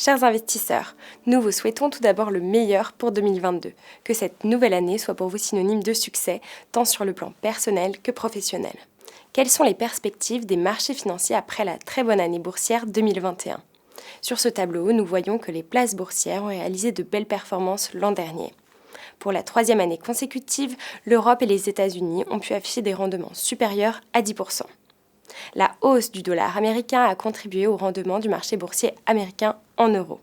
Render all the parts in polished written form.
Chers investisseurs, nous vous souhaitons tout d'abord le meilleur pour 2022. Que cette nouvelle année soit pour vous synonyme de succès, tant sur le plan personnel que professionnel. Quelles sont les perspectives des marchés financiers après la très bonne année boursière 2021 ? Sur ce tableau, nous voyons que les places boursières ont réalisé de belles performances l'an dernier. Pour la troisième année consécutive, l'Europe et les États-Unis ont pu afficher des rendements supérieurs à 10%. La hausse du dollar américain a contribué au rendement du marché boursier américain en euros.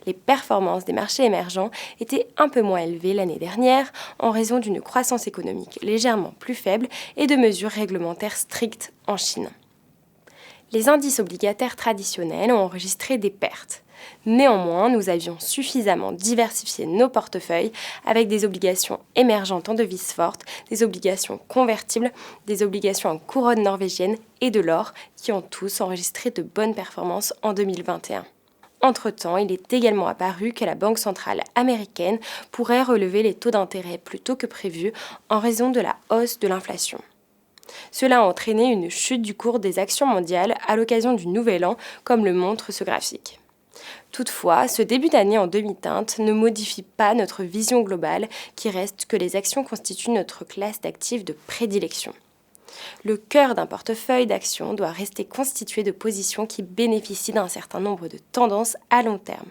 Les performances des marchés émergents étaient un peu moins élevées l'année dernière en raison d'une croissance économique légèrement plus faible et de mesures réglementaires strictes en Chine. Les indices obligataires traditionnels ont enregistré des pertes. Néanmoins, nous avions suffisamment diversifié nos portefeuilles avec des obligations émergentes en devises fortes, des obligations convertibles, des obligations en couronne norvégienne et de l'or qui ont tous enregistré de bonnes performances en 2021. Entre-temps, il est également apparu que la Banque centrale américaine pourrait relever les taux d'intérêt plus tôt que prévu en raison de la hausse de l'inflation. Cela a entraîné une chute du cours des actions mondiales à l'occasion du Nouvel An, comme le montre ce graphique. Toutefois, ce début d'année en demi-teinte ne modifie pas notre vision globale qui reste que les actions constituent notre classe d'actifs de prédilection. Le cœur d'un portefeuille d'actions doit rester constitué de positions qui bénéficient d'un certain nombre de tendances à long terme.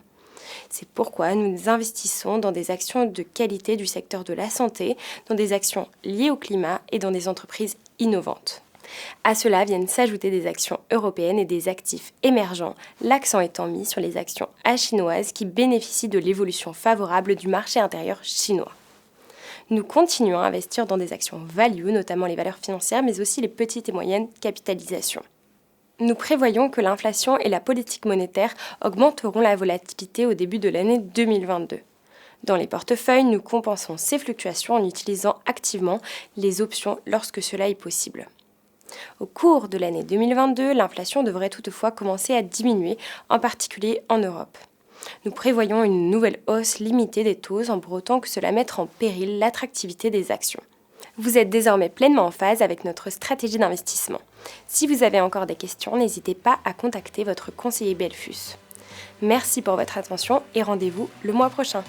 C'est pourquoi nous investissons dans des actions de qualité du secteur de la santé, dans des actions liées au climat et dans des entreprises innovantes. À cela viennent s'ajouter des actions européennes et des actifs émergents, l'accent étant mis sur les actions chinoises qui bénéficient de l'évolution favorable du marché intérieur chinois. Nous continuons à investir dans des actions value, notamment les valeurs financières, mais aussi les petites et moyennes capitalisations. Nous prévoyons que l'inflation et la politique monétaire augmenteront la volatilité au début de l'année 2022. Dans les portefeuilles, nous compensons ces fluctuations en utilisant activement les options lorsque cela est possible. Au cours de l'année 2022, l'inflation devrait toutefois commencer à diminuer, en particulier en Europe. Nous prévoyons une nouvelle hausse limitée des taux sans pour autant que cela mette en péril l'attractivité des actions. Vous êtes désormais pleinement en phase avec notre stratégie d'investissement. Si vous avez encore des questions, n'hésitez pas à contacter votre conseiller Belfus. Merci pour votre attention et rendez-vous le mois prochain.